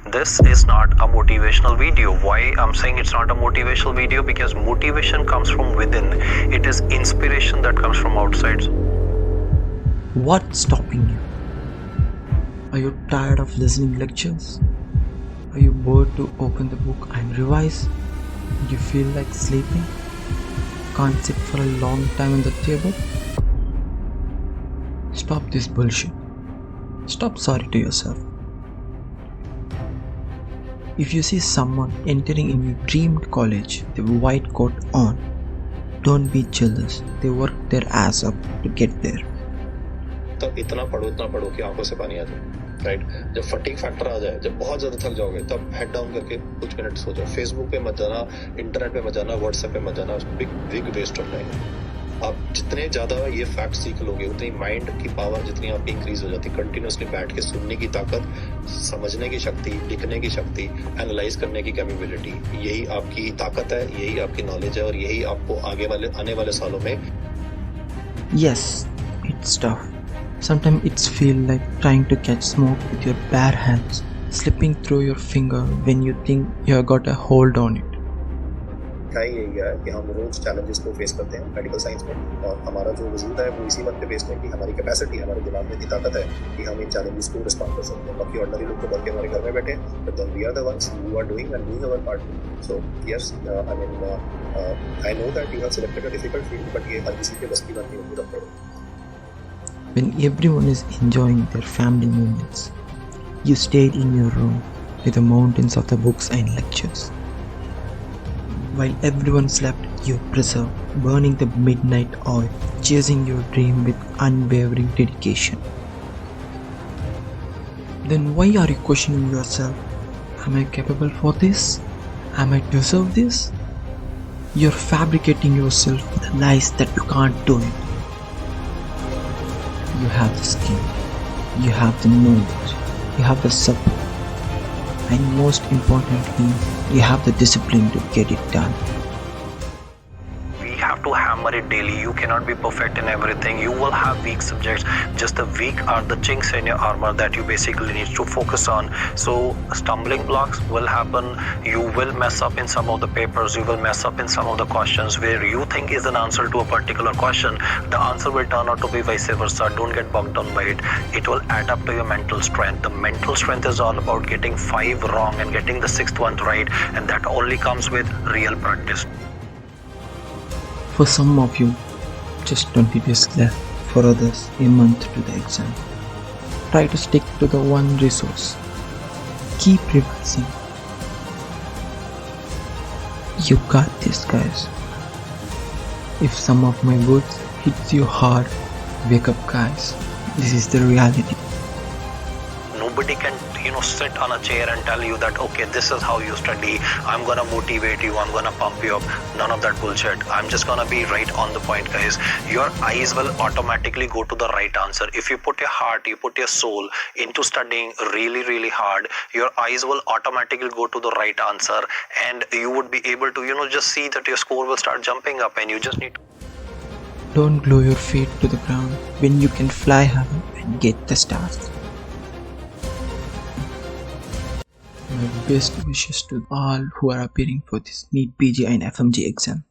This is not a motivational video. Why I'm saying it's not a motivational video? Because motivation comes from within. It is inspiration that comes from outside. What's stopping you? Are you tired of listening lectures? Are you bored to open the book and revise? Do you feel like sleeping? Can't sit for a long time on the table? Stop this bullshit. Stop sorry to yourself. If you see someone entering in your dreamed college with a white coat on, don't be jealous. They worked their ass up to get there. तब इतना पढ़ो कि आंखों से पानी आ जाए, right? जब fatigue factor आ जाए, जब बहुत ज्यादा थक जाओगे, तब हेड डाउन करके कुछ मिनट सो जाओ. फेसबुक पे मत जाना, इंटरनेट पे मत जाना, व्हाट्सएप पे मत जाना. Big waste of time. आप जितने ज्यादा ये फैक्ट सीख लोगे, उतनी माइंड की पावर जितनी आपकी इंक्रीज हो जाती है. कंटिन्यूसली बैठ के सुनने की ताकत, समझने की शक्ति, लिखने की शक्ति, एनालाइज करने की कैपेबिलिटी, यही आपकी ताकत है, यही आपकी नॉलेज है, और यही आपको आने वाले सालों में. Yes, it's tough. Sometimes it's feel like trying to catch smoke with your bare hands, slipping through your finger when you think you have got a hold on it. क्या यही है कि हम रोज चैलेंजेस को फेस करते हैं medical science में, और हमारा जो वजूद है वो इसी बात पे बेस्ड है कि हमारी कैपेसिटी, हमारे दिमाग में इतनी ताकत है कि हम इन चैलेंजेस को रिस्पॉन्ड कर सकते हैं. बाकी ऑर्डिनरी लोग तो बल्कि हमारे घर में बैठे हैं, but then we are the ones who are doing and doing our part. So yes, I mean I know that you have selected a difficult field, but ये हर किसी के बस की बात नहीं होती doctor. When everyone is enjoying their family moments, you stayed in your room with the mountains of the books and lectures. While everyone slept, you preserved, burning the midnight oil, chasing your dream with unwavering dedication. Then why are you questioning yourself? Am I capable for this? Am I deserve this? You're fabricating yourself with the lies that you can't do it. You have the skill, you have the knowledge, you have the support, and most importantly, you have the discipline to get it done. We have to hammer it daily. You cannot be perfect in everything. You will have weak subjects. Just the weak are the chinks in your armor that you basically need to focus on. So stumbling blocks will happen. You will mess up in some of the papers. You will mess up in some of the questions where you think is an answer to a particular question. The answer will turn out to be vice versa. Don't get bogged down by it. It will add up to your mental strength. The mental strength is all about getting 5 wrong and getting the 6th one right, and that only comes with real practice. For some of you, just 20 days left. For others, a month to the exam. Try to stick to the one resource. Keep revising. You got this, guys. If some of my words hits you hard, wake up, guys. This is the reality. Nobody can sit on a chair and tell you that, okay, this is how you study, I'm gonna motivate you, I'm gonna pump you up. None of that bullshit. I'm just gonna be right on the point, guys. Your eyes will automatically go to the right answer. If you put your heart, you put your soul into studying really, really hard, your eyes will automatically go to the right answer, and you would be able to just see that your score will start jumping up, and you just need to. Don't glue your feet to the ground when you can fly high and get the stars. My best wishes to all who are appearing for this NEET PG and FMGE exam.